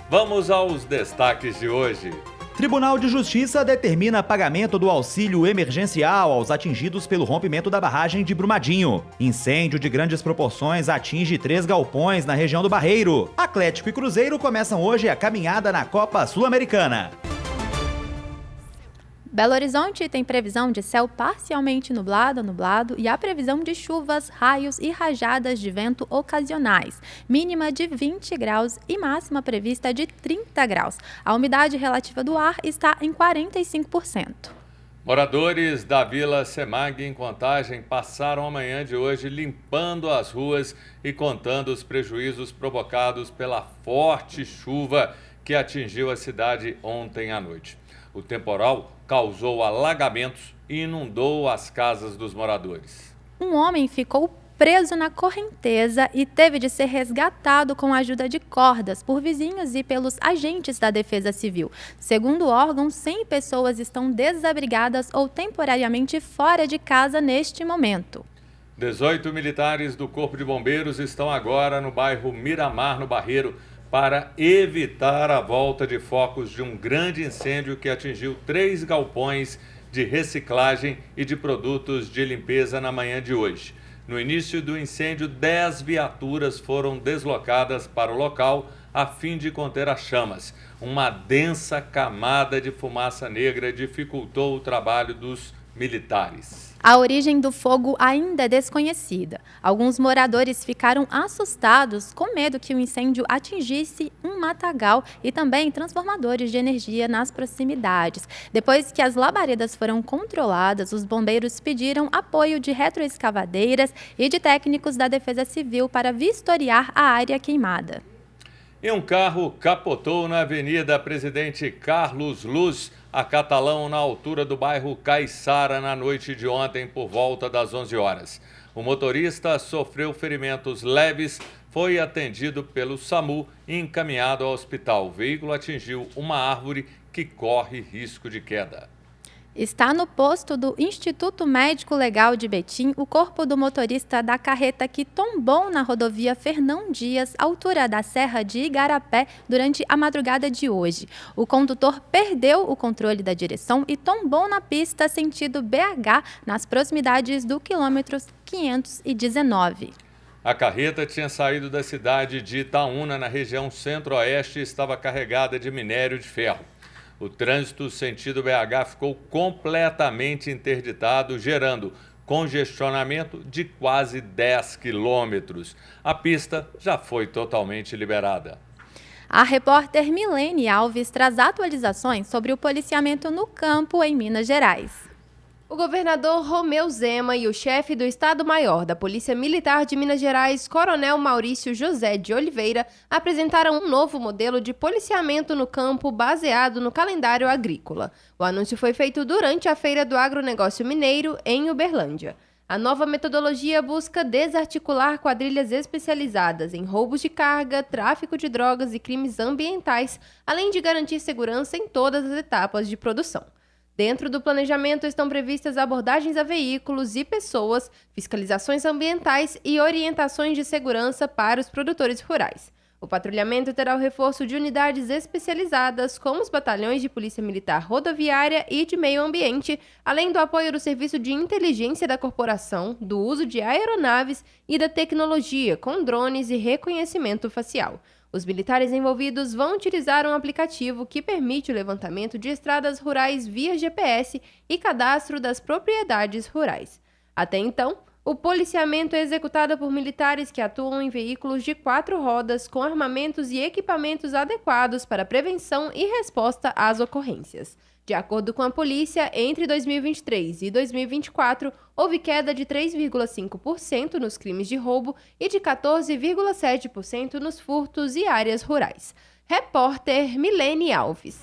Vamos aos destaques de hoje. Tribunal de Justiça determina pagamento do auxílio emergencial aos atingidos pelo rompimento da barragem de Brumadinho. Incêndio de grandes proporções atinge 3 galpões na região do Barreiro. Atlético e Cruzeiro começam hoje a caminhada na Copa Sul-Americana. Belo Horizonte tem previsão de céu parcialmente nublado e a previsão de chuvas, raios e rajadas de vento ocasionais. Mínima de 20 graus e máxima prevista de 30 graus. A umidade relativa do ar está em 45%. Moradores da Vila Semag, em Contagem, passaram a manhã de hoje limpando as ruas e contando os prejuízos provocados pela forte chuva que atingiu a cidade ontem à noite. O temporal causou alagamentos e inundou as casas dos moradores. Um homem ficou preso na correnteza e teve de ser resgatado com a ajuda de cordas por vizinhos e pelos agentes da Defesa Civil. Segundo o órgão, 100 pessoas estão desabrigadas ou temporariamente fora de casa neste momento. 18 militares do Corpo de Bombeiros estão agora no bairro Miramar, no Barreiro, para evitar a volta de focos de um grande incêndio que atingiu 3 galpões de reciclagem e de produtos de limpeza na manhã de hoje. No início do incêndio, 10 viaturas foram deslocadas para o local a fim de conter as chamas. Uma densa camada de fumaça negra dificultou o trabalho dos militares. A origem do fogo ainda é desconhecida. Alguns moradores ficaram assustados com medo que o incêndio atingisse um matagal e também transformadores de energia nas proximidades. Depois que as labaredas foram controladas, os bombeiros pediram apoio de retroescavadeiras e de técnicos da Defesa Civil para vistoriar a área queimada. E um carro capotou na Avenida Presidente Carlos Luz, a Catalão, na altura do bairro Caiçara, na noite de ontem, por volta das 11 horas. O motorista sofreu ferimentos leves, foi atendido pelo SAMU e encaminhado ao hospital. O veículo atingiu uma árvore que corre risco de queda. Está no posto do Instituto Médico Legal de Betim o corpo do motorista da carreta que tombou na rodovia Fernão Dias, altura da Serra de Igarapé, durante a madrugada de hoje. O condutor perdeu o controle da direção e tombou na pista sentido BH, nas proximidades do quilômetro 519. A carreta tinha saído da cidade de Itaúna, na região centro-oeste, e estava carregada de minério de ferro. O trânsito sentido BH ficou completamente interditado, gerando congestionamento de quase 10 quilômetros. A pista já foi totalmente liberada. A repórter Milene Alves traz atualizações sobre o policiamento no campo em Minas Gerais. O governador Romeu Zema e o chefe do Estado-Maior da Polícia Militar de Minas Gerais, Coronel Maurício José de Oliveira, apresentaram um novo modelo de policiamento no campo baseado no calendário agrícola. O anúncio foi feito durante a Feira do Agronegócio Mineiro, em Uberlândia. A nova metodologia busca desarticular quadrilhas especializadas em roubos de carga, tráfico de drogas e crimes ambientais, além de garantir segurança em todas as etapas de produção. Dentro do planejamento estão previstas abordagens a veículos e pessoas, fiscalizações ambientais e orientações de segurança para os produtores rurais. O patrulhamento terá o reforço de unidades especializadas, como os batalhões de Polícia Militar Rodoviária e de Meio Ambiente, além do apoio do Serviço de Inteligência da Corporação, do uso de aeronaves e da tecnologia, com drones e reconhecimento facial. Os militares envolvidos vão utilizar um aplicativo que permite o levantamento de estradas rurais via GPS e cadastro das propriedades rurais. Até então, o policiamento é executado por militares que atuam em veículos de 4 rodas com armamentos e equipamentos adequados para prevenção e resposta às ocorrências. De acordo com a polícia, entre 2023 e 2024, houve queda de 3,5% nos crimes de roubo e de 14,7% nos furtos e áreas rurais. Repórter Milene Alves.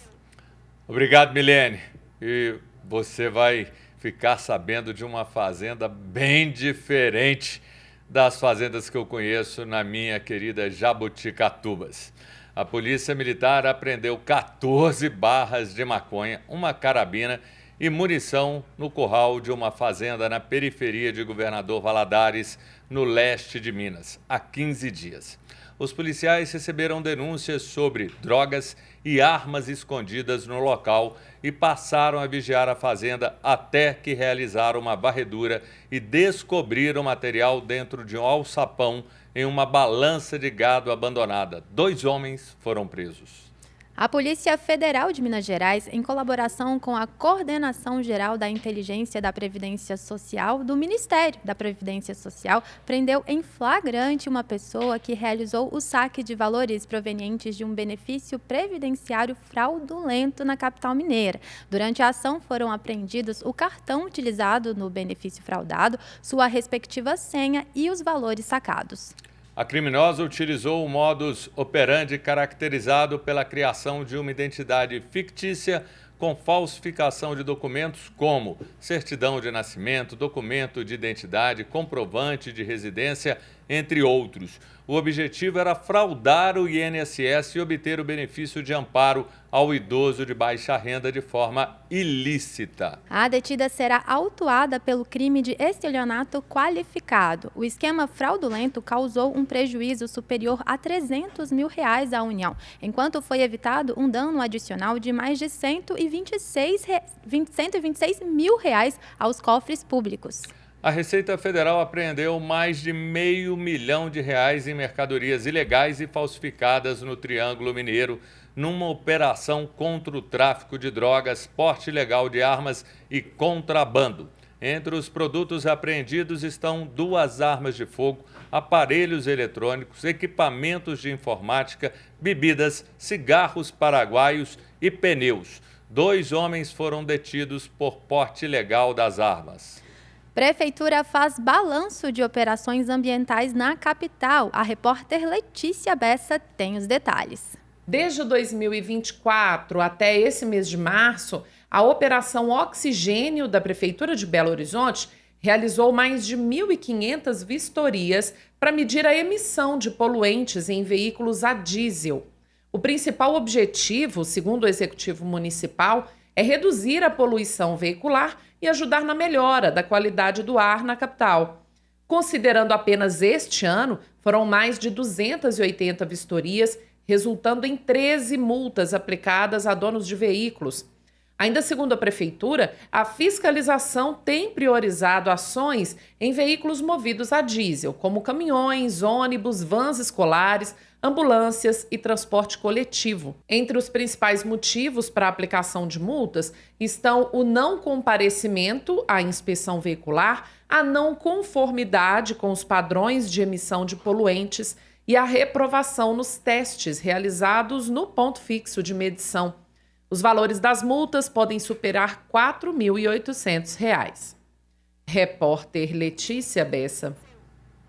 Obrigado, Milene. E você vai ficar sabendo de uma fazenda bem diferente das fazendas que eu conheço na minha querida Jabuticatubas. A Polícia Militar apreendeu 14 barras de maconha, uma carabina e munição no curral de uma fazenda na periferia de Governador Valadares, no leste de Minas, há 15 dias. Os policiais receberam denúncias sobre drogas e armas escondidas no local e passaram a vigiar a fazenda até que realizaram uma varredura e descobriram material dentro de um alçapão em uma balança de gado abandonada. 2 homens foram presos. A Polícia Federal de Minas Gerais, em colaboração com a Coordenação Geral da Inteligência da Previdência Social do Ministério da Previdência Social, prendeu em flagrante uma pessoa que realizou o saque de valores provenientes de um benefício previdenciário fraudulento na capital mineira. Durante a ação foram apreendidos o cartão utilizado no benefício fraudado, sua respectiva senha e os valores sacados. A criminosa utilizou o modus operandi caracterizado pela criação de uma identidade fictícia com falsificação de documentos como certidão de nascimento, documento de identidade, comprovante de residência, entre outros. O objetivo era fraudar o INSS e obter o benefício de amparo ao idoso de baixa renda de forma ilícita. A detida será autuada pelo crime de estelionato qualificado. O esquema fraudulento causou um prejuízo superior a R$300 mil à União, enquanto foi evitado um dano adicional de mais de R$126 mil aos cofres públicos. A Receita Federal apreendeu mais de R$500 milhão em mercadorias ilegais e falsificadas no Triângulo Mineiro, numa operação contra o tráfico de drogas, porte ilegal de armas e contrabando. Entre os produtos apreendidos estão 2 armas de fogo, aparelhos eletrônicos, equipamentos de informática, bebidas, cigarros paraguaios e pneus. 2 homens foram detidos por porte ilegal das armas. Prefeitura faz balanço de operações ambientais na capital. A repórter Letícia Bessa tem os detalhes. Desde 2024 até esse mês de março, a Operação Oxigênio da Prefeitura de Belo Horizonte realizou mais de 1.500 vistorias para medir a emissão de poluentes em veículos a diesel. O principal objetivo, segundo o Executivo Municipal, é reduzir a poluição veicular e ajudar na melhora da qualidade do ar na capital. Considerando apenas este ano, foram mais de 280 vistorias, resultando em 13 multas aplicadas a donos de veículos. Ainda segundo a Prefeitura, a fiscalização tem priorizado ações em veículos movidos a diesel, como caminhões, ônibus, vans escolares, ambulâncias e transporte coletivo. Entre os principais motivos para a aplicação de multas estão o não comparecimento à inspeção veicular, a não conformidade com os padrões de emissão de poluentes e a reprovação nos testes realizados no ponto fixo de medição. Os valores das multas podem superar R$ 4.800. Repórter Letícia Bessa.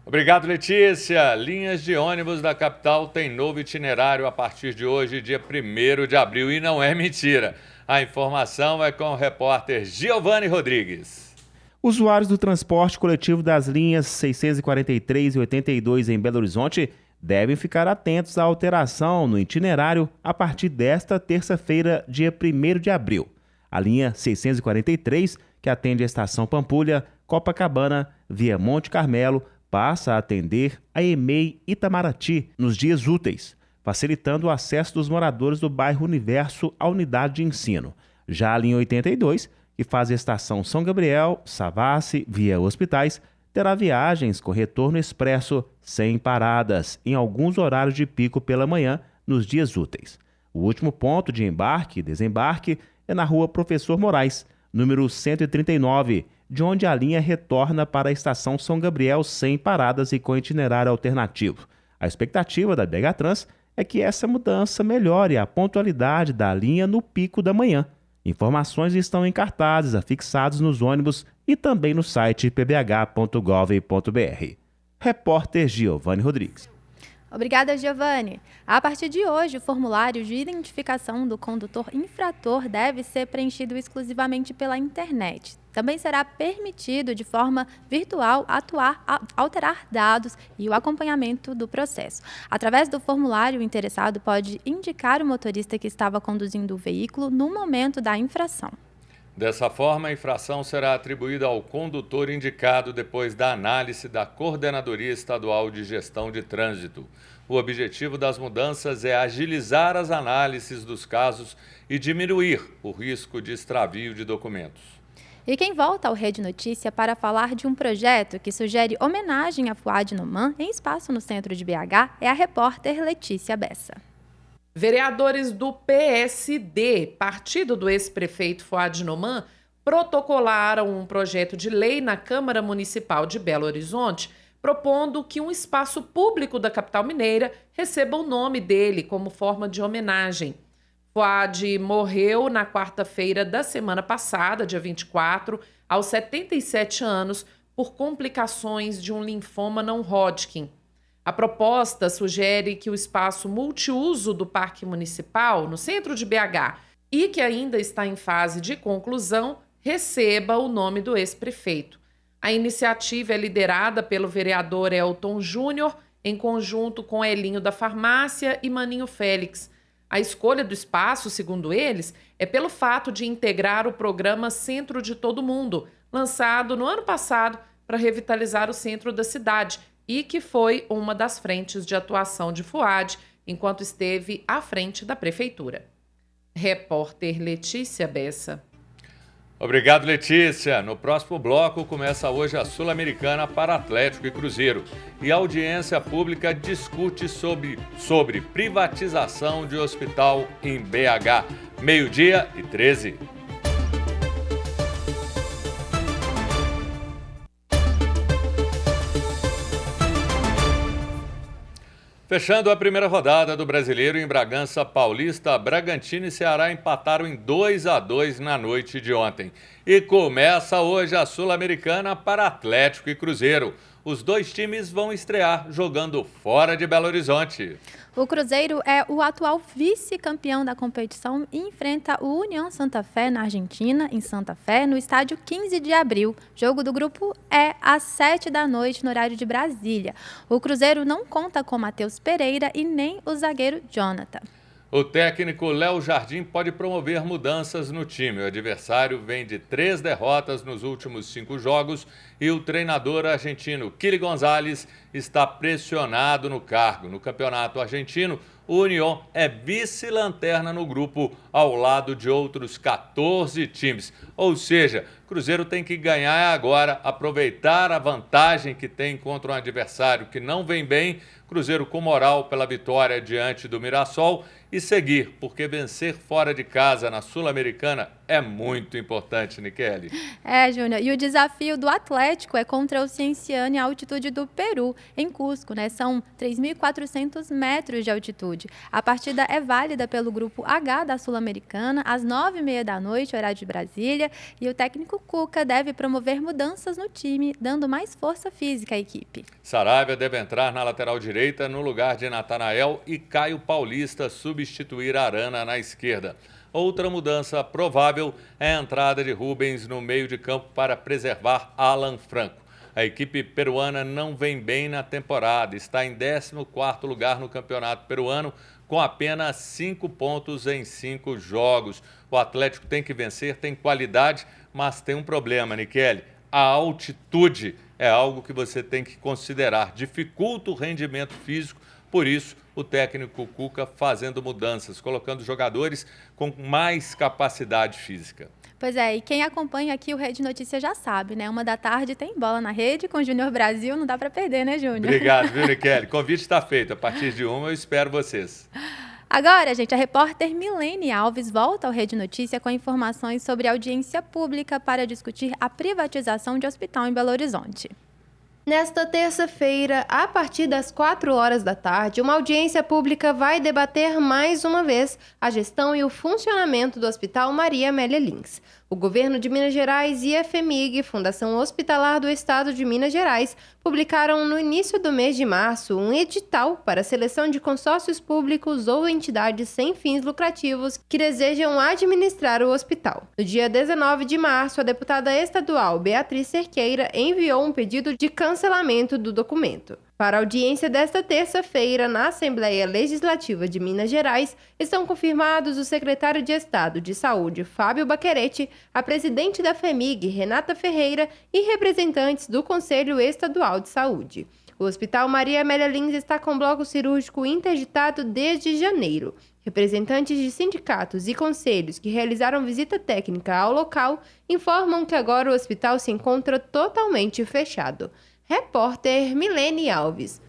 Obrigado, Letícia. Linhas de ônibus da capital têm novo itinerário a partir de hoje, dia 1º de abril. E não é mentira. A informação é com o repórter Giovanni Rodrigues. Usuários do transporte coletivo das linhas 643 e 82 em Belo Horizonte devem ficar atentos à alteração no itinerário a partir desta terça-feira, dia 1º de abril. A linha 643, que atende a Estação Pampulha, Copacabana, via Monte Carmelo, passa a atender a EMEI Itamaraty nos dias úteis, facilitando o acesso dos moradores do bairro Universo à unidade de ensino. Já a linha 82, que faz a Estação São Gabriel, Savassi, via Hospitais, terá viagens com retorno expresso sem paradas em alguns horários de pico pela manhã nos dias úteis. O último ponto de embarque e desembarque é na Rua Professor Moraes, número 139, de onde a linha retorna para a Estação São Gabriel sem paradas e com itinerário alternativo. A expectativa da BH Trans é que essa mudança melhore a pontualidade da linha no pico da manhã. Informações estão em cartazes afixados nos ônibus e também no site pbh.gov.br. Repórter Giovanni Rodrigues. Obrigada, Giovanni. A partir de hoje, o formulário de identificação do condutor infrator deve ser preenchido exclusivamente pela internet. Também será permitido, de forma virtual, alterar dados e o acompanhamento do processo. Através do formulário, o interessado pode indicar o motorista que estava conduzindo o veículo no momento da infração. Dessa forma, a infração será atribuída ao condutor indicado depois da análise da Coordenadoria Estadual de Gestão de Trânsito. O objetivo das mudanças é agilizar as análises dos casos e diminuir o risco de extravio de documentos. E quem volta ao Rede Notícia para falar de um projeto que sugere homenagem a Fuad Noman em espaço no centro de BH é a repórter Letícia Bessa. Vereadores do PSD, partido do ex-prefeito Fuad Noman, protocolaram um projeto de lei na Câmara Municipal de Belo Horizonte, propondo que um espaço público da capital mineira receba o nome dele como forma de homenagem. Fuad morreu na quarta-feira da semana passada, dia 24, aos 77 anos, por complicações de um linfoma não Hodgkin. A proposta sugere que o espaço multiuso do Parque Municipal, no centro de BH, e que ainda está em fase de conclusão, receba o nome do ex-prefeito. A iniciativa é liderada pelo vereador Elton Júnior, em conjunto com Elinho da Farmácia e Maninho Félix. A escolha do espaço, segundo eles, é pelo fato de integrar o programa Centro de Todo Mundo, lançado no ano passado para revitalizar o centro da cidade, e que foi uma das frentes de atuação de Fuad, enquanto esteve à frente da prefeitura. Repórter Letícia Bessa. Obrigado, Letícia. No próximo bloco começa hoje a Sul-Americana para Atlético e Cruzeiro. E a audiência pública discute sobre privatização de hospital em BH. 12:13. Fechando a primeira rodada do Brasileiro em Bragança Paulista, Bragantino e Ceará empataram em 2-2 na noite de ontem. E começa hoje a Sul-Americana para Atlético e Cruzeiro. Os dois times vão estrear jogando fora de Belo Horizonte. O Cruzeiro é o atual vice-campeão da competição e enfrenta o União Santa Fé na Argentina, em Santa Fé, no estádio 15 de abril. Jogo do grupo é às 7h no horário de Brasília. O Cruzeiro não conta com Matheus Pereira e nem o zagueiro Jonathan. O técnico Léo Jardim pode promover mudanças no time. O adversário vem de 3 derrotas nos últimos 5 jogos e o treinador argentino Kili Gonzalez está pressionado no cargo. No campeonato argentino, o União é vice-lanterna no grupo ao lado de outros 14 times. Ou seja, Cruzeiro tem que ganhar agora, aproveitar a vantagem que tem contra um adversário que não vem bem. Cruzeiro com moral pela vitória diante do Mirassol e seguir, porque vencer fora de casa na Sul-Americana é muito importante, Niquele. Júnior, e o desafio do Atlético é contra o Cienciano em altitude do Peru, em Cusco, né? São 3.400 metros de altitude. A partida é válida pelo grupo H da Sul-Americana, às 9h30 horário de Brasília, e o técnico Cuca deve promover mudanças no time, dando mais força física à equipe. Saravia deve entrar na lateral direita no lugar de Natanael e Caio Paulista substituir Arana na esquerda. Outra mudança provável é a entrada de Rubens no meio de campo para preservar Alan Franco. A equipe peruana não vem bem na temporada, está em 14º lugar no campeonato peruano, com apenas 5 pontos em 5 jogos. O Atlético tem que vencer, tem qualidade, mas tem um problema, Niquele. A altitude é algo que você tem que considerar, dificulta o rendimento físico, por isso o técnico Cuca fazendo mudanças, colocando jogadores com mais capacidade física. Pois é, e quem acompanha aqui o Rede Notícia já sabe, né? 13h tem Bola na Rede com o Júnior Brasil, não dá para perder, né, Júnior? Obrigado, viu, Niquele? Convite está feito, a partir de 1 eu espero vocês. Agora, gente, a repórter Milene Alves volta ao Rede Notícia com informações sobre audiência pública para discutir a privatização de hospital em Belo Horizonte. Nesta terça-feira, a partir das 16h, uma audiência pública vai debater mais uma vez a gestão e o funcionamento do Hospital Maria Amélia Lins. O governo de Minas Gerais e a FEMIG, Fundação Hospitalar do Estado de Minas Gerais, publicaram no início do mês de março um edital para a seleção de consórcios públicos ou entidades sem fins lucrativos que desejam administrar o hospital. No dia 19 de março, a deputada estadual Beatriz Cerqueira enviou um pedido de cancelamento do documento. Para a audiência desta terça-feira na Assembleia Legislativa de Minas Gerais, estão confirmados o secretário de Estado de Saúde, Fábio Baccheretti, a presidente da FHEMIG, Renata Ferreira, e representantes do Conselho Estadual de Saúde. O Hospital Maria Amélia Lins está com bloco cirúrgico interditado desde janeiro. Representantes de sindicatos e conselhos que realizaram visita técnica ao local informam que agora o hospital se encontra totalmente fechado. Repórter Milene Alves.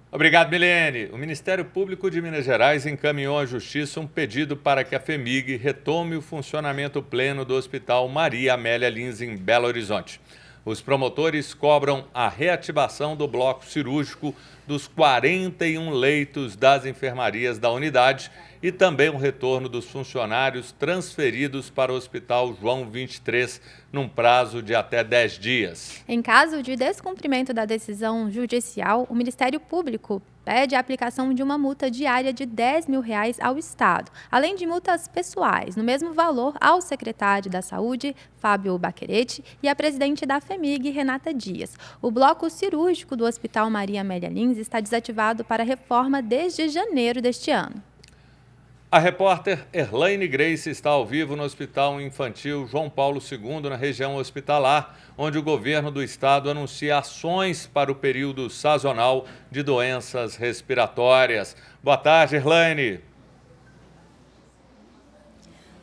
Obrigado, Milene. O Ministério Público de Minas Gerais encaminhou à Justiça um pedido para que a FHEMIG retome o funcionamento pleno do Hospital Maria Amélia Lins, em Belo Horizonte. Os promotores cobram a reativação do bloco cirúrgico dos 41 leitos das enfermarias da unidade e também o retorno dos funcionários transferidos para o Hospital João 23, num prazo de até 10 dias. Em caso de descumprimento da decisão judicial, o Ministério Público pede a aplicação de uma multa diária de R$10 mil ao Estado, além de multas pessoais, no mesmo valor ao secretário da Saúde, Fábio Baccheretti, e à presidente da FHEMIG, Renata Dias. O bloco cirúrgico do Hospital Maria Amélia Lins está desativado para reforma desde janeiro deste ano. A repórter Erlaine Grace está ao vivo no Hospital Infantil João Paulo II, na região hospitalar, onde o governo do estado anuncia ações para o período sazonal de doenças respiratórias. Boa tarde, Erlaine.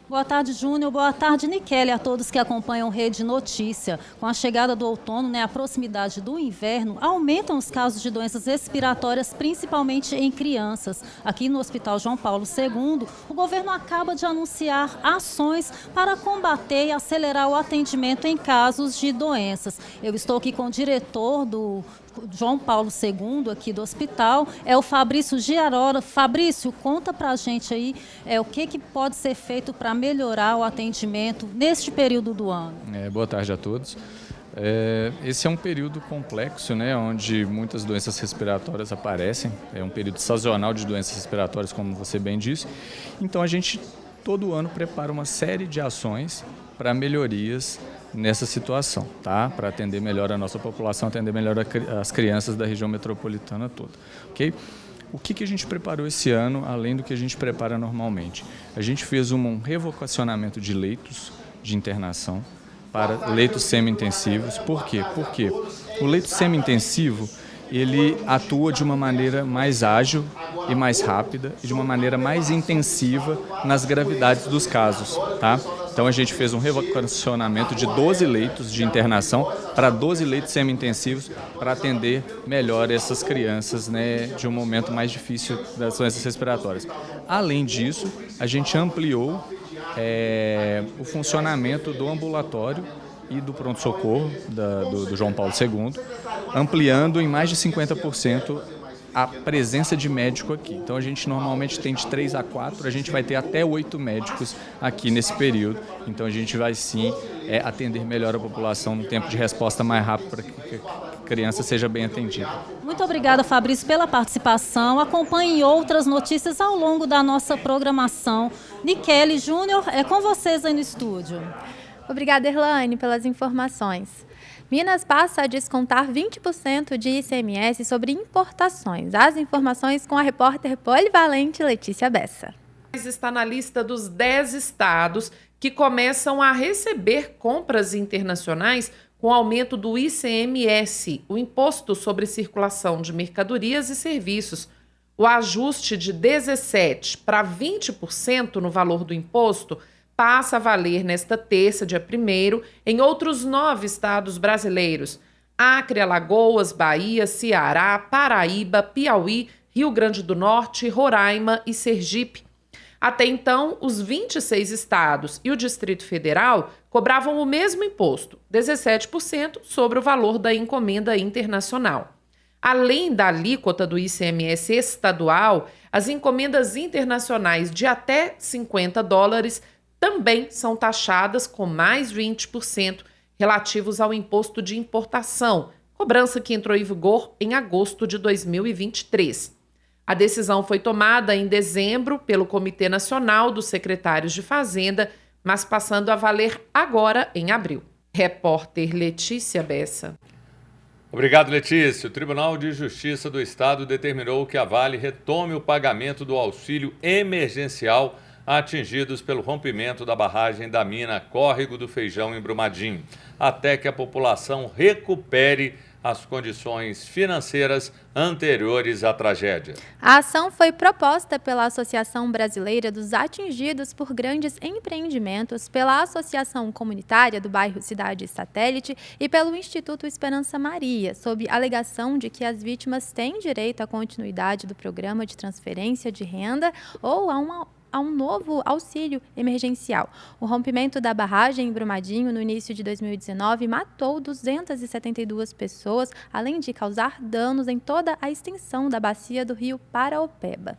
Boa tarde, Júnior. Boa tarde, Nikele, a todos que acompanham Rede Notícia. Com a chegada do outono, a proximidade do inverno, aumentam os casos de doenças respiratórias, principalmente em crianças. Aqui no Hospital João Paulo II, o governo acaba de anunciar ações para combater e acelerar o atendimento em casos de doenças. Eu estou aqui com o diretor do João Paulo II, aqui do hospital, é o Fabrício Giarora. Fabrício, conta pra gente aí o que pode ser feito para melhorar o atendimento neste período do ano. Boa tarde a todos. Esse é um período complexo, onde muitas doenças respiratórias aparecem. É um período sazonal de doenças respiratórias, como você bem disse. Então a gente todo ano prepara uma série de ações para melhorias nessa situação, tá? Para atender melhor a nossa população, atender melhor as crianças da região metropolitana toda, ok? O que a gente preparou esse ano, além do que a gente prepara normalmente? A gente fez um revocacionamento de leitos de internação para leitos semi-intensivos. Por quê? Porque o leito semi-intensivo, ele atua de uma maneira mais ágil e mais rápida e de uma maneira mais intensiva nas gravidades dos casos, tá? Então a gente fez um revocacionamento de 12 leitos de internação para 12 leitos semi-intensivos para atender melhor essas crianças, de um momento mais difícil das doenças respiratórias. Além disso, a gente ampliou o funcionamento do ambulatório e do pronto-socorro do João Paulo II, ampliando em mais de 50% a presença de médico aqui. Então a gente normalmente tem de 3 a 4, a gente vai ter até 8 médicos aqui nesse período. Então a gente vai sim atender melhor a população no tempo de resposta mais rápido para que a criança seja bem atendida. Muito obrigada, Fabrício, pela participação. Acompanhe outras notícias ao longo da nossa programação. Nikele, Júnior, é com vocês aí no estúdio. Obrigada, Erlaine, pelas informações. Minas passa a descontar 20% de ICMS sobre importações. As informações com a repórter polivalente Letícia Bessa. Está na lista dos 10 estados que começam a receber compras internacionais com aumento do ICMS, o Imposto sobre Circulação de Mercadorias e Serviços. O ajuste de 17% para 20% no valor do imposto passa a valer nesta terça, dia 1º, em outros 9 estados brasileiros: Acre, Alagoas, Bahia, Ceará, Paraíba, Piauí, Rio Grande do Norte, Roraima e Sergipe. Até então, os 26 estados e o Distrito Federal cobravam o mesmo imposto, 17%, sobre o valor da encomenda internacional. Além da alíquota do ICMS estadual, as encomendas internacionais de até $50 também são taxadas com mais 20% relativos ao imposto de importação, cobrança que entrou em vigor em agosto de 2023. A decisão foi tomada em dezembro pelo Comitê Nacional dos Secretários de Fazenda, mas passando a valer agora em abril. Repórter Letícia Bessa. Obrigado, Letícia. O Tribunal de Justiça do Estado determinou que a Vale retome o pagamento do auxílio emergencial a atingidos pelo rompimento da barragem da mina Córrego do Feijão em Brumadinho, até que a população recupere as condições financeiras anteriores à tragédia. A ação foi proposta pela Associação Brasileira dos Atingidos por Grandes Empreendimentos, pela Associação Comunitária do Bairro Cidade Satélite e pelo Instituto Esperança Maria, sob alegação de que as vítimas têm direito à continuidade do programa de transferência de renda ou a um novo auxílio emergencial. O rompimento da barragem em Brumadinho no início de 2019 matou 272 pessoas, além de causar danos em toda a extensão da bacia do rio Paraopeba.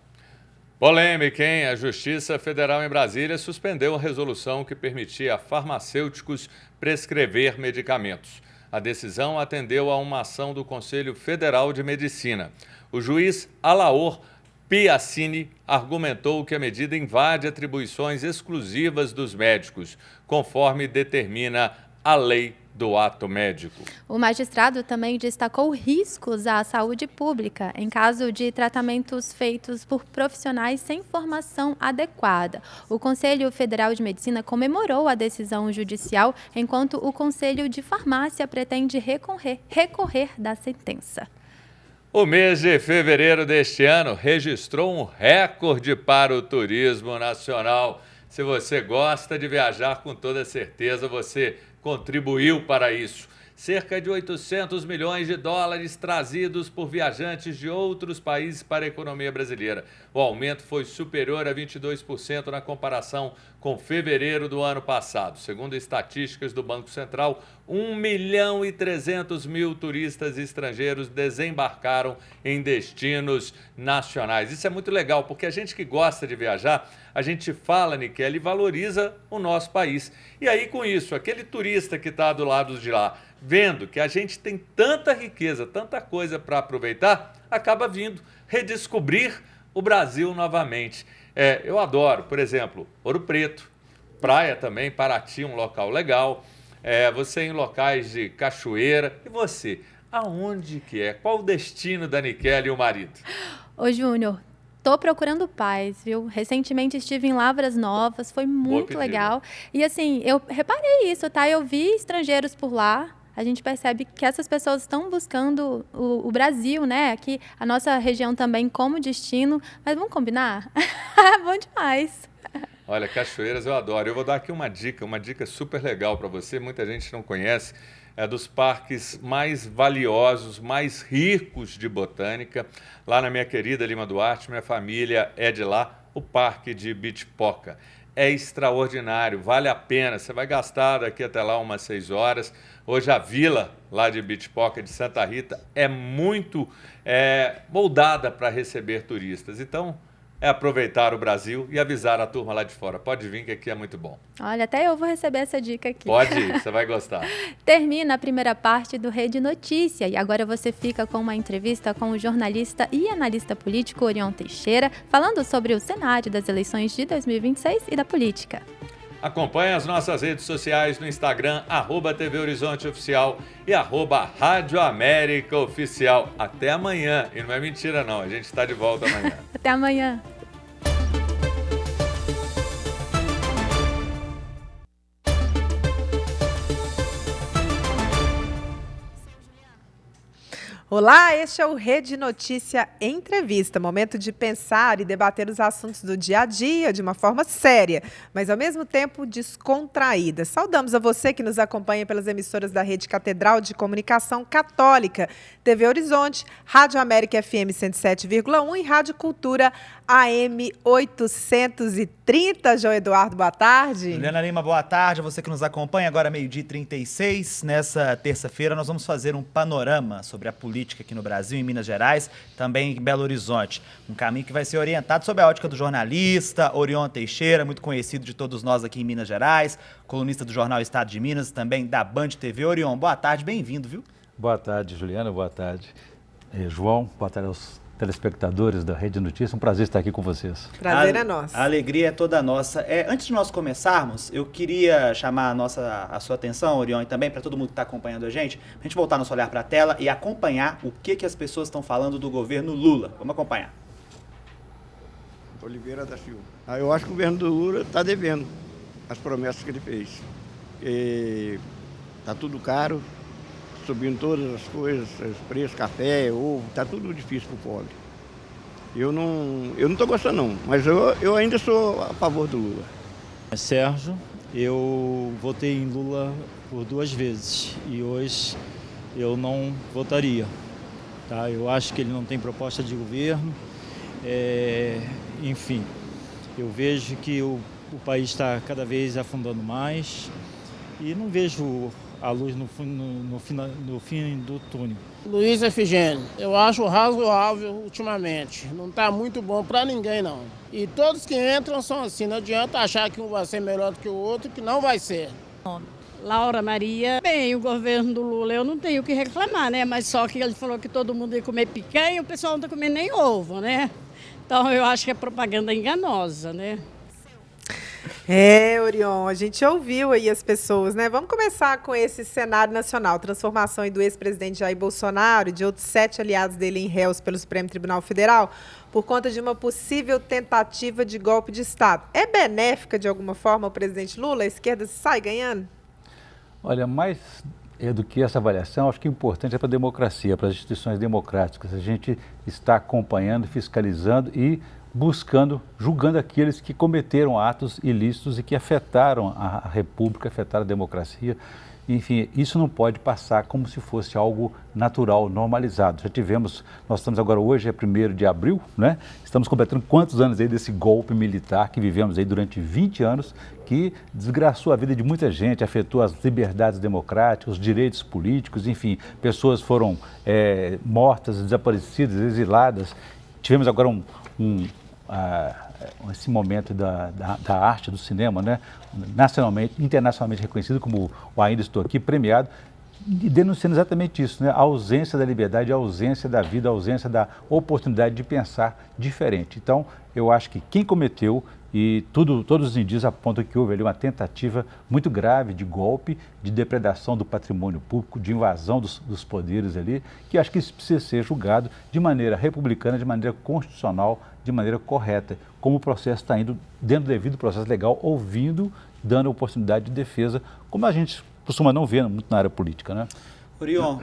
Polêmica, hein? A Justiça Federal em Brasília suspendeu a resolução que permitia a farmacêuticos prescrever medicamentos. A decisão atendeu a uma ação do Conselho Federal de Medicina. O juiz Alaor Piacini argumentou que a medida invade atribuições exclusivas dos médicos, conforme determina a lei do ato médico. O magistrado também destacou riscos à saúde pública em caso de tratamentos feitos por profissionais sem formação adequada. O Conselho Federal de Medicina comemorou a decisão judicial, enquanto o Conselho de Farmácia pretende recorrer da sentença. O mês de fevereiro deste ano registrou um recorde para o turismo nacional. Se você gosta de viajar, com toda certeza você contribuiu para isso. Cerca de 800 milhões de dólares trazidos por viajantes de outros países para a economia brasileira. O aumento foi superior a 22% na comparação com fevereiro do ano passado. Segundo estatísticas do Banco Central, 1.300.000 turistas estrangeiros desembarcaram em destinos nacionais. Isso é muito legal, porque a gente que gosta de viajar, a gente fala, Nikele, e valoriza o nosso país. E aí, com isso, aquele turista que está do lado de lá, vendo que a gente tem tanta riqueza, tanta coisa para aproveitar, acaba vindo redescobrir o Brasil novamente. Eu adoro, por exemplo, Ouro Preto, praia também, Paraty, um local legal, você em locais de cachoeira. E você, aonde que é? Qual o destino da Nikele e o marido? Ô, Júnior, tô procurando paz, viu? Recentemente estive em Lavras Novas, foi muito legal. E assim, eu reparei isso, tá? Eu vi estrangeiros por lá. A gente percebe que essas pessoas estão buscando o Brasil, né? Aqui, a nossa região também como destino. Mas vamos combinar? Bom demais. Olha, cachoeiras eu adoro. Eu vou dar aqui uma dica super legal para você. Muita gente não conhece. É dos parques mais valiosos, mais ricos de botânica. Lá na minha querida Lima Duarte, minha família é de lá, o Parque de Bitipoca. É extraordinário, vale a pena. Você vai gastar daqui até lá umas 6 horas. Hoje a vila lá de Bitipoca, de Santa Rita, é muito moldada para receber turistas. Então, é aproveitar o Brasil e avisar a turma lá de fora. Pode vir que aqui é muito bom. Olha, até eu vou receber essa dica aqui. Pode ir, você vai gostar. Termina a primeira parte do Rede Notícia e agora você fica com uma entrevista com o jornalista e analista político Orion Teixeira, falando sobre o cenário das eleições de 2026 e da política. Acompanhe as nossas redes sociais no Instagram, @TV Horizonte Oficial e @Rádio América Oficial. Até amanhã. E não é mentira não, a gente está de volta amanhã. Até amanhã. Olá, este é o Rede Notícia Entrevista, momento de pensar e debater os assuntos do dia a dia de uma forma séria, mas ao mesmo tempo descontraída. Saudamos a você que nos acompanha pelas emissoras da Rede Catedral de Comunicação Católica, TV Horizonte, Rádio América FM 107,1 e Rádio Cultura AM 830. João Eduardo, boa tarde. Juliana Lima, boa tarde. Você que nos acompanha agora, 12h36. Nessa terça-feira, nós vamos fazer um panorama sobre a política aqui no Brasil, em Minas Gerais, também em Belo Horizonte. Um caminho que vai ser orientado sob a ótica do jornalista Orion Teixeira, muito conhecido de todos nós aqui em Minas Gerais, colunista do jornal Estado de Minas, também da Band TV. Orion, boa tarde, bem-vindo, viu? Boa tarde, Juliana, boa tarde, João, boa tarde aos telespectadores da Rede Notícia. Um prazer estar aqui com vocês. Prazer é nosso. A alegria é toda nossa. Antes de nós começarmos, eu queria chamar a sua atenção, Orion, e também para todo mundo que está acompanhando a gente voltar nosso olhar para a tela e acompanhar o que as pessoas estão falando do governo Lula. Vamos acompanhar. Oliveira da Silva. Eu acho que o governo do Lula está devendo as promessas que ele fez. Está tudo caro, subindo todas as coisas, os preços, café, ovo, está tudo difícil para o pobre. Eu não estou gostando não, mas eu ainda sou a favor do Lula. Sérgio, eu votei em Lula por 2 vezes e hoje eu não votaria. Tá? Eu acho que ele não tem proposta de governo. Enfim, eu vejo que o país está cada vez afundando mais e não vejo a luz no fim do túnel. Luiz Efigênio, eu acho razoável ultimamente. Não está muito bom para ninguém, não. E todos que entram são assim, não adianta achar que um vai ser melhor do que o outro, que não vai ser. Laura Maria. Bem, o governo do Lula eu não tenho o que reclamar, né? Mas só que ele falou que todo mundo ia comer picanha e o pessoal não está comendo nem ovo, né? Então eu acho que é propaganda enganosa, né? Orion, a gente ouviu aí as pessoas, né? Vamos começar com esse cenário nacional. Transformação aí do ex-presidente Jair Bolsonaro e de outros 7 aliados dele em réus pelo Supremo Tribunal Federal por conta de uma possível tentativa de golpe de Estado. É benéfica de alguma forma o presidente Lula? A esquerda sai ganhando? Olha, mais do que essa avaliação, acho que o importante é para a democracia, para as instituições democráticas. A gente está acompanhando, fiscalizando e julgando aqueles que cometeram atos ilícitos e que afetaram a República, afetaram a democracia. Enfim, isso não pode passar como se fosse algo natural, normalizado. Nós estamos agora, hoje é 1º de abril, né? Estamos completando quantos anos aí desse golpe militar que vivemos aí durante 20 anos, que desgraçou a vida de muita gente, afetou as liberdades democráticas, os direitos políticos, enfim, pessoas foram mortas, desaparecidas, exiladas. Tivemos agora esse momento da arte, do cinema, né? Nacionalmente, internacionalmente reconhecido, como o Ainda Estou Aqui, premiado, e denunciando exatamente isso, né? A ausência da liberdade, a ausência da vida, a ausência da oportunidade de pensar diferente. Então, eu acho que quem cometeu, e todos os indícios apontam que houve ali uma tentativa muito grave de golpe, de depredação do patrimônio público, de invasão dos poderes ali, que acho que isso precisa ser julgado de maneira republicana, de maneira constitucional, de maneira correta, como o processo está indo dentro do devido processo legal, dando oportunidade de defesa, como a gente costuma não ver muito na área política, né? Orion,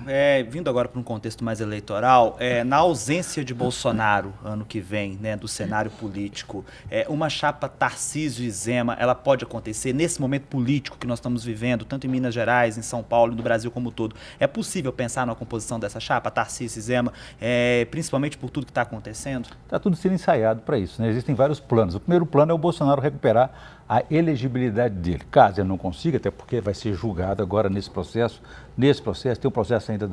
vindo agora para um contexto mais eleitoral, na ausência de Bolsonaro ano que vem, né, do cenário político, uma chapa Tarcísio e Zema, ela pode acontecer nesse momento político que nós estamos vivendo, tanto em Minas Gerais, em São Paulo, no Brasil como um todo. É possível pensar na composição dessa chapa, Tarcísio e Zema, principalmente por tudo que está acontecendo? Está tudo sendo ensaiado para isso, né? Existem vários planos. O primeiro plano é o Bolsonaro recuperar a elegibilidade dele. Caso ele não consiga, até porque vai ser julgado agora nesse processo tem um processo ainda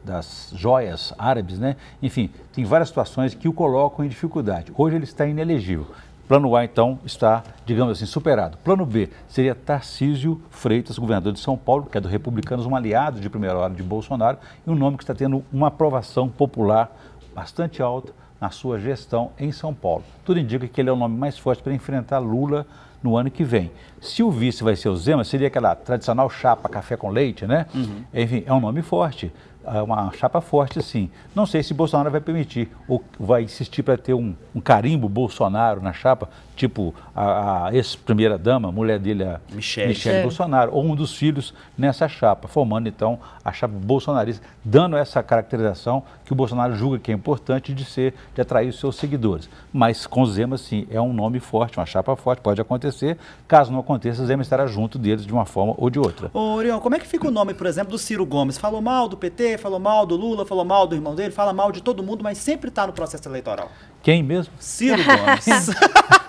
das joias árabes, né? Enfim, tem várias situações que o colocam em dificuldade. Hoje ele está inelegível. Plano A, então, está, digamos assim, superado. Plano B seria Tarcísio Freitas, governador de São Paulo, que é do Republicanos, um aliado de primeira hora de Bolsonaro, e um nome que está tendo uma aprovação popular bastante alta na sua gestão em São Paulo. Tudo indica que ele é o nome mais forte para enfrentar Lula no ano que vem. Se o vice vai ser o Zema, seria aquela tradicional chapa café com leite, né? Enfim, é um nome forte, uma chapa forte, sim. Não sei se Bolsonaro vai permitir ou vai insistir para ter um carimbo Bolsonaro na chapa, tipo a ex-primeira-dama, mulher dele, a Michele Bolsonaro, ou um dos filhos nessa chapa, formando então a chapa bolsonarista, dando essa caracterização que o Bolsonaro julga que é importante de atrair os seus seguidores. Mas com Zema, sim, é um nome forte, uma chapa forte, pode acontecer. Caso não aconteça, Zema estará junto deles de uma forma ou de outra. Ô, Orion, como é que fica o nome, por exemplo, do Ciro Gomes? Falou mal do PT, falou mal do Lula, falou mal do irmão dele, fala mal de todo mundo, mas sempre está no processo eleitoral. Quem mesmo? Ciro Gomes.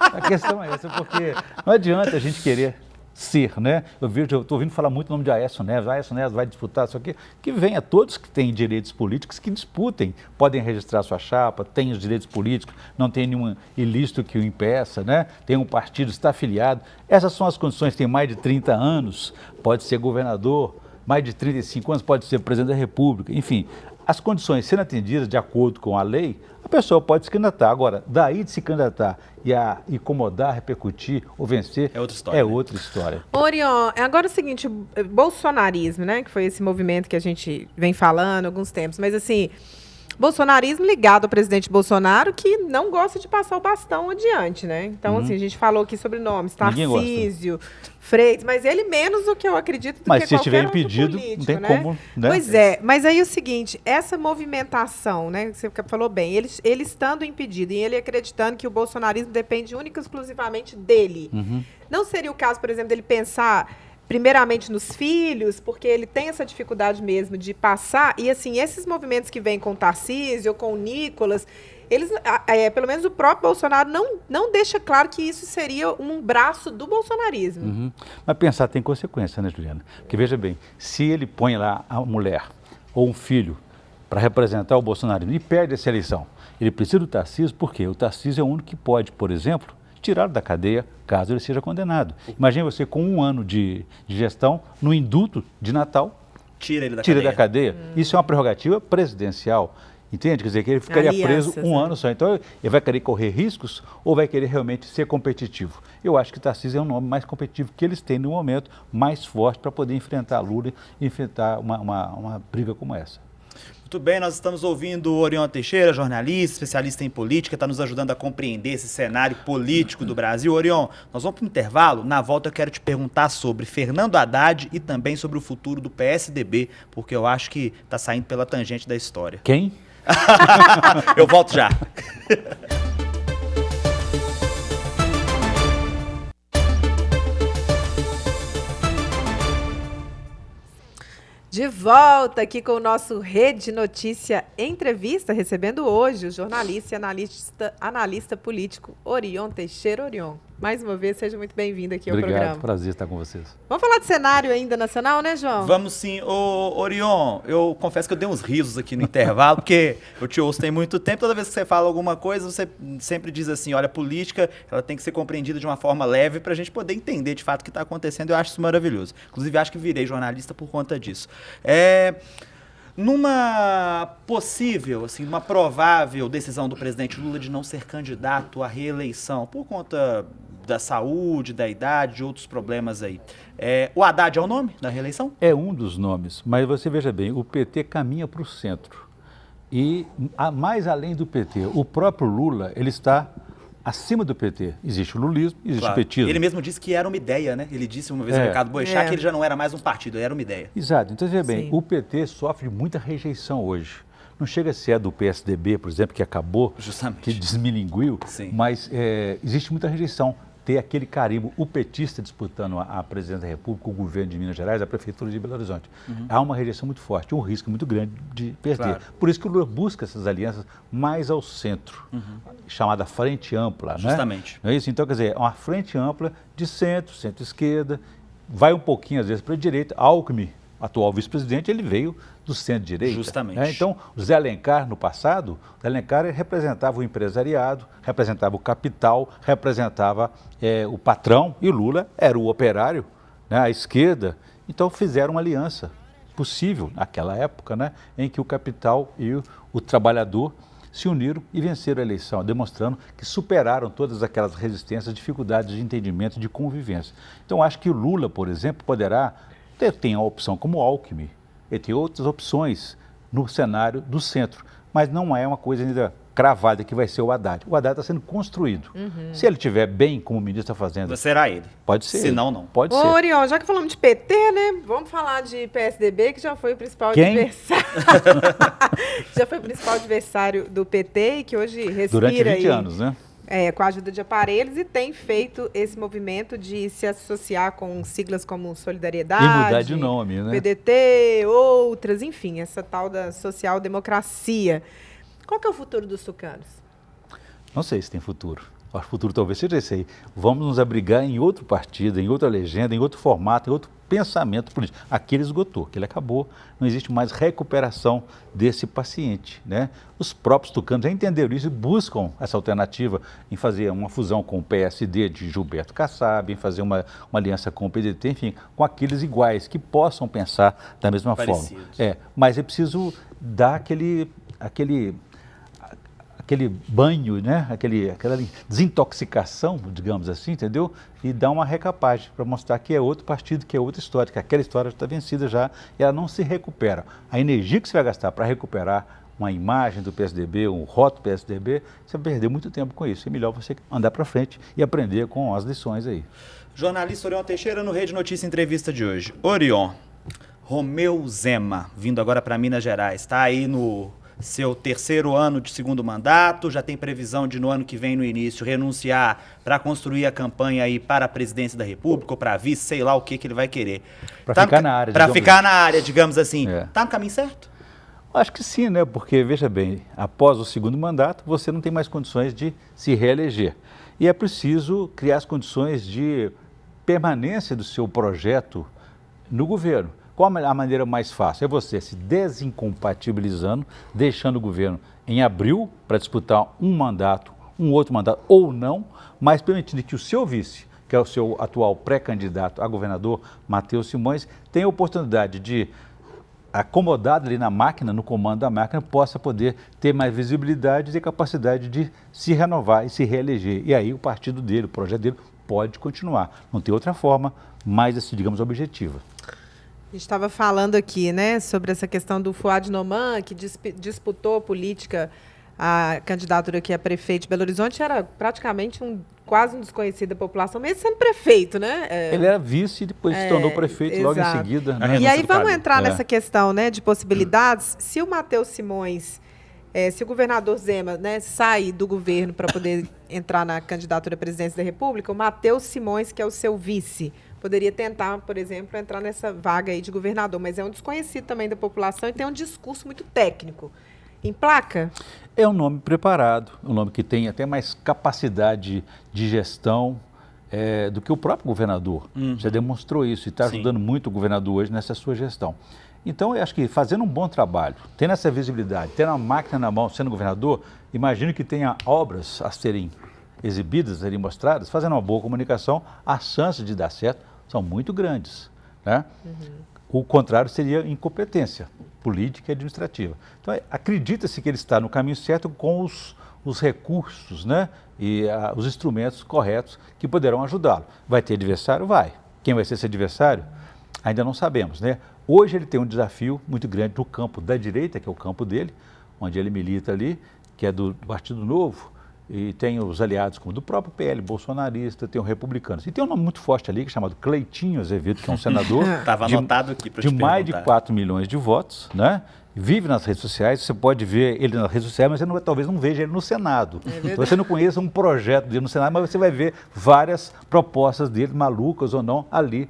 A questão é essa, porque não adianta a gente querer ser, né? Eu estou ouvindo falar muito o nome de Aécio Neves vai disputar isso aqui, que venha todos que têm direitos políticos que disputem, podem registrar sua chapa, têm os direitos políticos, não tem nenhum ilícito que o impeça, né? Tem um partido, está afiliado. Essas são as condições, tem mais de 30 anos, pode ser governador, mais de 35 anos pode ser presidente da República, enfim. as condições sendo atendidas de acordo com a lei, a pessoa pode se candidatar. Agora, daí de se candidatar e a incomodar, repercutir ou vencer, é outra história. É outra história. Orion, agora é o seguinte, bolsonarismo, né, que foi esse movimento que a gente vem falando há alguns tempos, mas assim, bolsonarismo ligado ao presidente Bolsonaro, que não gosta de passar o bastão adiante, né? Então, assim, a gente falou aqui sobre nomes, Tarcísio, Freitas, mas ele menos do que eu acredito do mas que se qualquer estiver impedido, político, não tem né? como, né? Pois é, mas aí o seguinte, essa movimentação, né, que você falou bem, ele estando impedido e ele acreditando que o bolsonarismo depende única e exclusivamente dele. Não seria o caso, por exemplo, dele pensar primeiramente nos filhos, porque ele tem essa dificuldade mesmo de passar, e assim, esses movimentos que vêm com o Tarcísio, com o Nicolas, eles, pelo menos o próprio Bolsonaro não deixa claro que isso seria um braço do bolsonarismo. Mas pensar tem consequência, né, Juliana? Porque veja bem, se ele põe lá a mulher ou um filho para representar o bolsonarismo e perde essa eleição, ele precisa do Tarcísio, por quê? O Tarcísio é o único que pode, por exemplo, tirá-lo da cadeia caso ele seja condenado. Imagine você com 1 ano de gestão, no indulto de Natal, tira ele da cadeia. Isso é uma prerrogativa presidencial. Entende? Quer dizer, que ele ficaria preso 1 ano só. Então, ele vai querer correr riscos ou vai querer realmente ser competitivo? Eu acho que Tarcísio é um nome mais competitivo que eles têm no momento, mais forte para poder enfrentar Lula e enfrentar uma briga como essa. Muito bem, nós estamos ouvindo o Orion Teixeira, jornalista, especialista em política, está nos ajudando a compreender esse cenário político do Brasil. Orion, nós vamos para o intervalo. Na volta eu quero te perguntar sobre Fernando Haddad e também sobre o futuro do PSDB, porque eu acho que está saindo pela tangente da história. Quem? Eu volto já. De volta aqui com o nosso Rede Notícia Entrevista, recebendo hoje o jornalista e analista político Orion Teixeira. Orion, mais uma vez, seja muito bem-vindo aqui ao programa. Obrigado, prazer estar com vocês. Vamos falar de cenário ainda nacional, né, João? Vamos sim. Ô, Orion, eu confesso que eu dei uns risos aqui no intervalo, porque eu te ouço tem muito tempo, toda vez que você fala alguma coisa, você sempre diz assim, olha, a política, ela tem que ser compreendida de uma forma leve para a gente poder entender de fato o que está acontecendo. Eu acho isso maravilhoso. Inclusive, acho que virei jornalista por conta disso. Numa possível, assim, uma provável decisão do presidente Lula de não ser candidato à reeleição por conta da saúde, da idade, de outros problemas aí. O Haddad é o nome da reeleição? É um dos nomes, mas você veja bem, o PT caminha para o centro. E mais além do PT, o próprio Lula, ele está acima do PT. Existe o lulismo, existe o petismo. Ele mesmo disse que era uma ideia, né? Ele disse uma vez no Ricardo Boechat que ele já não era mais um partido, era uma ideia. Exato. Então, veja bem, o PT sofre muita rejeição hoje. Não chega a ser a do PSDB, por exemplo, que acabou, que desmilinguiu, mas existe muita rejeição. Ter aquele carimbo, o petista disputando a presidência da República, o governo de Minas Gerais, a prefeitura de Belo Horizonte. Há uma rejeição muito forte, um risco muito grande de perder. Claro. Por isso que o Lula busca essas alianças mais ao centro, chamada frente ampla. Justamente. Né? Não é isso? Então, quer dizer, é uma frente ampla de centro, centro-esquerda, vai um pouquinho, às vezes, para a direita. Alckmin, atual vice-presidente, ele veio do centro-direita. Justamente. Né? Então, o Zé Alencar, no passado, o Zé Alencar representava o empresariado, representava o capital, representava o patrão, e Lula era o operário, né? A esquerda. Então, fizeram uma aliança possível, naquela época, né? Em que o capital e o trabalhador se uniram e venceram a eleição, demonstrando que superaram todas aquelas resistências, dificuldades de entendimento, de convivência. Então, acho que o Lula, por exemplo, poderá ter a opção como o Alckmin, ele tem outras opções no cenário do centro, mas não é uma coisa ainda cravada que vai ser o Haddad. O Haddad está sendo construído. Se ele estiver bem, como o ministro está fazendo... Será ele. Pode ser. Se não, não. Pode ser. Ô, Orion, já que falamos de PT, né? Vamos falar de PSDB, que já foi o principal adversário. Já foi o principal adversário do PT e que hoje respira durante 20 aí, anos, né? Com a ajuda de aparelhos, e tem feito esse movimento de se associar com siglas como Solidariedade, e mudar de nome, né? PDT, outras, enfim, essa tal da social-democracia. Qual que é o futuro dos tucanos? Não sei se tem futuro. O futuro talvez seja esse aí. Vamos nos abrigar em outro partido, em outra legenda, em outro formato, em outro pensamento político. Aquele esgotou, aquele acabou. Não existe mais recuperação desse paciente, né? Os próprios tucanos já entenderam isso e buscam essa alternativa em fazer uma fusão com o PSD de Gilberto Kassab, em fazer uma aliança com o PDT, enfim, com aqueles iguais, que possam pensar da mesma forma. Mas é preciso dar aquele banho, né? Aquela desintoxicação, digamos assim, entendeu? E dar uma recapagem para mostrar que é outro partido, que é outra história, que aquela história está vencida já e ela não se recupera. A energia que você vai gastar para recuperar uma imagem do PSDB, um rótulo do PSDB, você vai perder muito tempo com isso. É melhor você andar para frente e aprender com as lições aí. Jornalista Orion Teixeira no Rede Notícia Entrevista de hoje. Orion, Romeu Zema, vindo agora para Minas Gerais, está aí no seu terceiro ano de segundo mandato, já tem previsão de no ano que vem, no início, renunciar para construir a campanha aí para a presidência da República ou para vice, sei lá o que ele vai querer. Para ficar na área. Para ficar na área, digamos assim. Tá no caminho certo? Acho que sim, né? Porque, veja bem, após o segundo mandato, você não tem mais condições de se reeleger. E é preciso criar as condições de permanência do seu projeto no governo. Qual a maneira mais fácil? É você se desincompatibilizando, deixando o governo em abril para disputar um mandato, um outro mandato ou não, mas permitindo que o seu vice, que é o seu atual pré-candidato a governador, Matheus Simões, tenha a oportunidade de, acomodado ali na máquina, no comando da máquina, possa poder ter mais visibilidade e capacidade de se renovar e se reeleger. E aí o partido dele, o projeto dele, pode continuar. Não tem outra forma mais, assim, digamos, objetiva. A gente estava falando aqui, né, sobre essa questão do Fouad Noman, que disputou política, a candidatura aqui a prefeito de Belo Horizonte, era praticamente quase um desconhecido da população, mesmo sendo prefeito, né? Ele era vice e depois se tornou prefeito logo em seguida. Né? E aí vamos entrar nessa questão, né, de possibilidades. Se o Matheus Simões, se o governador Zema, né, sai do governo para poder entrar na candidatura à presidência da República, o Matheus Simões, que é o seu vice, poderia tentar, por exemplo, entrar nessa vaga aí de governador, mas é um desconhecido também da população e tem um discurso muito técnico. Emplaca? É um nome preparado, um nome que tem até mais capacidade de gestão do que o próprio governador. Já demonstrou isso e está ajudando muito o governador hoje nessa sua gestão. Então, eu acho que fazendo um bom trabalho, tendo essa visibilidade, tendo uma máquina na mão, sendo governador, imagino que tenha obras a serem exibidas, a serem mostradas, fazendo uma boa comunicação, as chances de dar certo são muito grandes, né? O contrário seria incompetência política e administrativa. Então, acredita-se que ele está no caminho certo com os recursos, né? E os instrumentos corretos que poderão ajudá-lo. Vai ter adversário? Vai. Quem vai ser esse adversário? Ainda não sabemos, né? Hoje ele tem um desafio muito grande no campo da direita, que é o campo dele, onde ele milita ali, que é do Partido Novo, e tem os aliados como do próprio PL, bolsonarista, tem o republicanos. E tem um nome muito forte ali, chamado Cleitinho Azevedo, que é um senador anotado aqui de mais de 4 milhões de votos, né? Vive nas redes sociais, você pode ver ele nas redes sociais, mas você talvez não veja ele no Senado. Então você não conheça um projeto dele no Senado, mas você vai ver várias propostas dele, malucas ou não, ali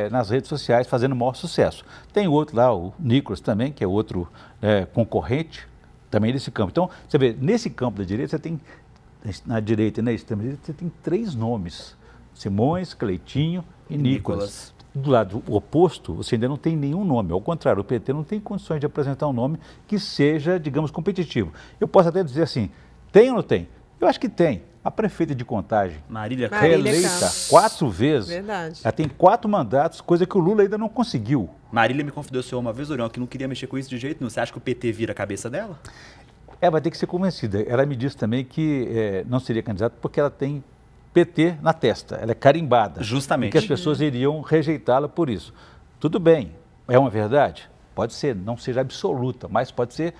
nas redes sociais, fazendo o maior sucesso. Tem outro lá, o Nicolas também, que é outro concorrente, também nesse campo. Então, você vê, nesse campo da direita, você tem, na direita e na extrema direita, você tem 3 nomes: Simões, Cleitinho e Nicolas. Do lado oposto, você ainda não tem nenhum nome. Ao contrário, o PT não tem condições de apresentar um nome que seja, digamos, competitivo. Eu posso até dizer assim, tem ou não tem? Eu acho que tem. A prefeita de Contagem, Marília reeleita 4 vezes, Verdade. ela tem 4 mandatos, coisa que o Lula ainda não conseguiu. Marília me confidenciou uma vez, Orion, que não queria mexer com isso de jeito nenhum. Você acha que o PT vira a cabeça dela? Vai ter que ser convencida. Ela me disse também que não seria candidata porque ela tem PT na testa, ela é carimbada. Justamente. E que as pessoas iriam rejeitá-la por isso. Tudo bem, é uma verdade? Pode ser, não seja absoluta, mas pode ser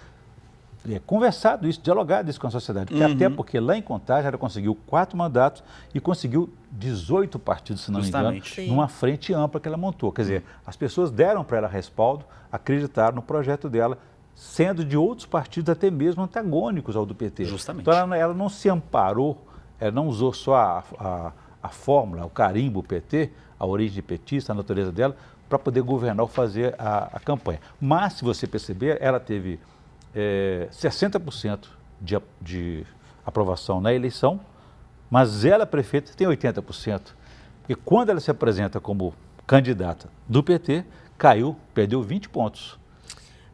conversado isso, dialogado isso com a sociedade. Até porque lá em Contagem ela conseguiu 4 mandatos e conseguiu 18 partidos, se não me engano, numa frente ampla que ela montou. Quer dizer, as pessoas deram para ela respaldo, acreditaram no projeto dela, sendo de outros partidos até mesmo antagônicos ao do PT. Justamente. Então ela não se amparou, ela não usou só a fórmula, o carimbo PT, a origem petista, a natureza dela, para poder governar ou fazer a campanha. Mas, se você perceber, ela teve 60% de aprovação na eleição, mas ela, prefeita, tem 80%. Porque quando ela se apresenta como candidata do PT, perdeu 20 pontos.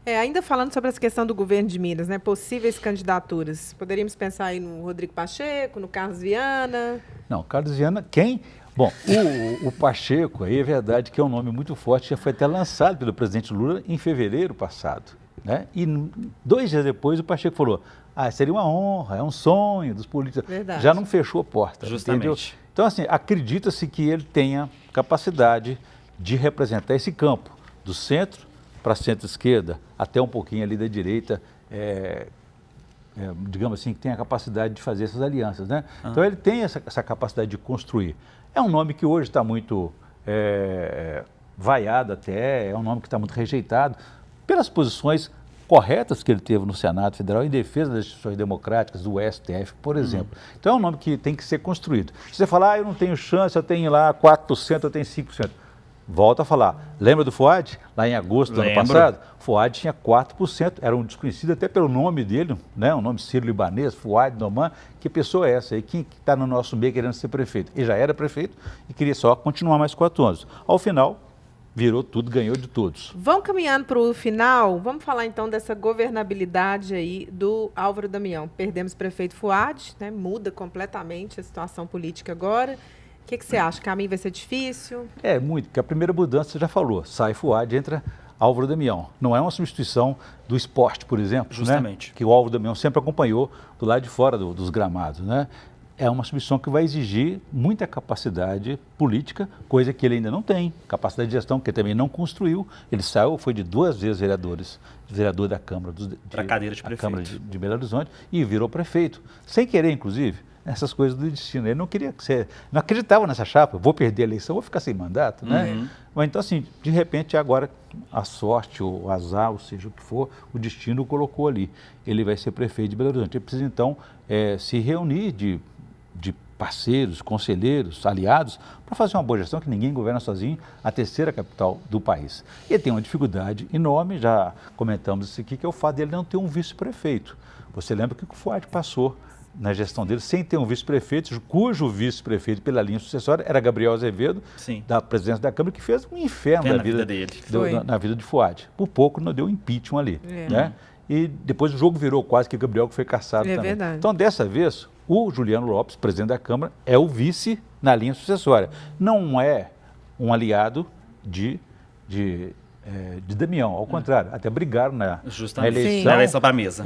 Ainda falando sobre essa questão do governo de Minas, né? Possíveis candidaturas. Poderíamos pensar aí no Rodrigo Pacheco, no Carlos Viana? Não, Carlos Viana, quem? Bom, o Pacheco, aí é verdade que é um nome muito forte, já foi até lançado pelo presidente Lula em fevereiro passado. né? E 2 dias depois o Pacheco falou, seria uma honra, é um sonho dos políticos. Verdade. Já não fechou a porta. Justamente. Entendeu? Então, assim, acredita-se que ele tenha capacidade de representar esse campo, do centro para centro-esquerda, até um pouquinho ali da direita, digamos assim, que tem a capacidade de fazer essas alianças, né? Então ele tem essa capacidade de construir. É um nome que hoje está muito vaiado até, é um nome que está muito rejeitado pelas posições corretas que ele teve no Senado Federal em defesa das instituições democráticas, do STF, por exemplo. Então é um nome que tem que ser construído. Se você falar, eu não tenho chance, eu tenho lá 4%, eu tenho 5%. Volto a falar, lembra do Fouad? Lá em agosto do ano passado, Fouad tinha 4%, era um desconhecido até pelo nome dele, né? Um nome sírio-libanês, Fouad Noman. Que pessoa é essa aí? Quem está no nosso meio querendo ser prefeito? Ele já era prefeito e queria só continuar mais 4 anos. Ao final, virou tudo, ganhou de todos. Vamos caminhando para o final, vamos falar então dessa governabilidade aí do Álvaro Damião. Perdemos o prefeito Fouad, né? Muda completamente a situação política agora. O que você acha? O caminho vai ser difícil? Muito, porque a primeira mudança você já falou, sai Fouad, entra Álvaro Damião. Não é uma substituição do esporte, por exemplo, justamente, né? Que o Álvaro Damião sempre acompanhou do lado de fora dos gramados, né? É uma substituição que vai exigir muita capacidade política, coisa que ele ainda não tem. Capacidade de gestão, que ele também não construiu. Ele saiu, foi de 2 vezes vereador da Câmara para a cadeira de prefeito. Câmara de Belo Horizonte e virou prefeito. Sem querer, inclusive, essas coisas do destino. Ele não queria não acreditava nessa chapa, vou perder a eleição, vou ficar sem mandato, né? Mas então, assim, de repente, agora a sorte, o azar, ou seja, o que for, o destino o colocou ali. Ele vai ser prefeito de Belo Horizonte. Ele precisa, então, se reunir de parceiros, conselheiros, aliados, para fazer uma boa gestão, que ninguém governa sozinho, a 3ª capital do país. E ele tem uma dificuldade enorme, já comentamos isso aqui, que é o fato dele não ter um vice-prefeito. Você lembra que o Fouad passou na gestão dele sem ter um vice-prefeito, cujo vice-prefeito pela linha sucessória era Gabriel Azevedo, da presidência da Câmara, que fez um inferno na vida dele, na vida de Fouad. Por pouco não deu impeachment ali, né? E depois o jogo virou quase que Gabriel que foi cassado também. Verdade. Então, dessa vez, o Juliano Lopes, presidente da Câmara, é o vice na linha sucessória. Não é um aliado de Damião, ao contrário, até brigaram na eleição para a mesa.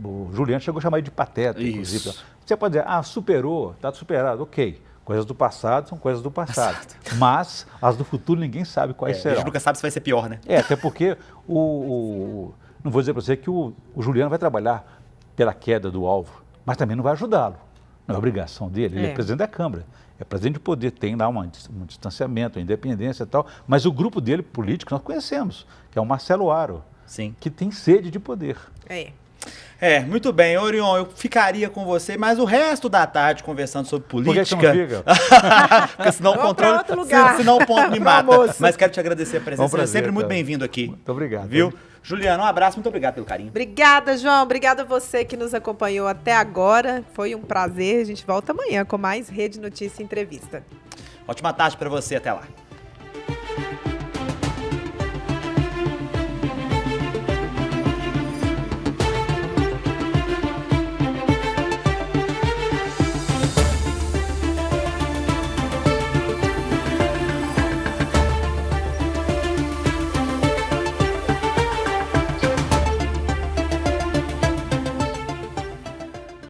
O Juliano chegou a chamar ele de pateta, inclusive. Você pode dizer, superou, está superado, ok. Coisas do passado são coisas do passado. Mas as do futuro ninguém sabe quais serão. A gente nunca sabe se vai ser pior, né? Até porque não vou dizer para você que o Juliano vai trabalhar pela queda do Álvaro, mas também não vai ajudá-lo. Não é obrigação dele, ele é presidente da Câmara. É presidente de poder, tem lá um distanciamento, uma independência e tal, mas o grupo dele político nós conhecemos, que é o Marcelo Aro, que tem sede de poder. Muito bem, Orion, eu ficaria com você, mas o resto da tarde conversando sobre política. Por que você não fica? Porque senão o controle, senão o ponto me mata. Mas quero te agradecer a presença, você é sempre muito bem-vindo aqui. Muito obrigado. Viu? Juliano, um abraço, muito obrigado pelo carinho. Obrigada, João, obrigada a você que nos acompanhou até agora, foi um prazer, a gente volta amanhã com mais Rede Notícia Entrevista. Ótima tarde para você, até lá.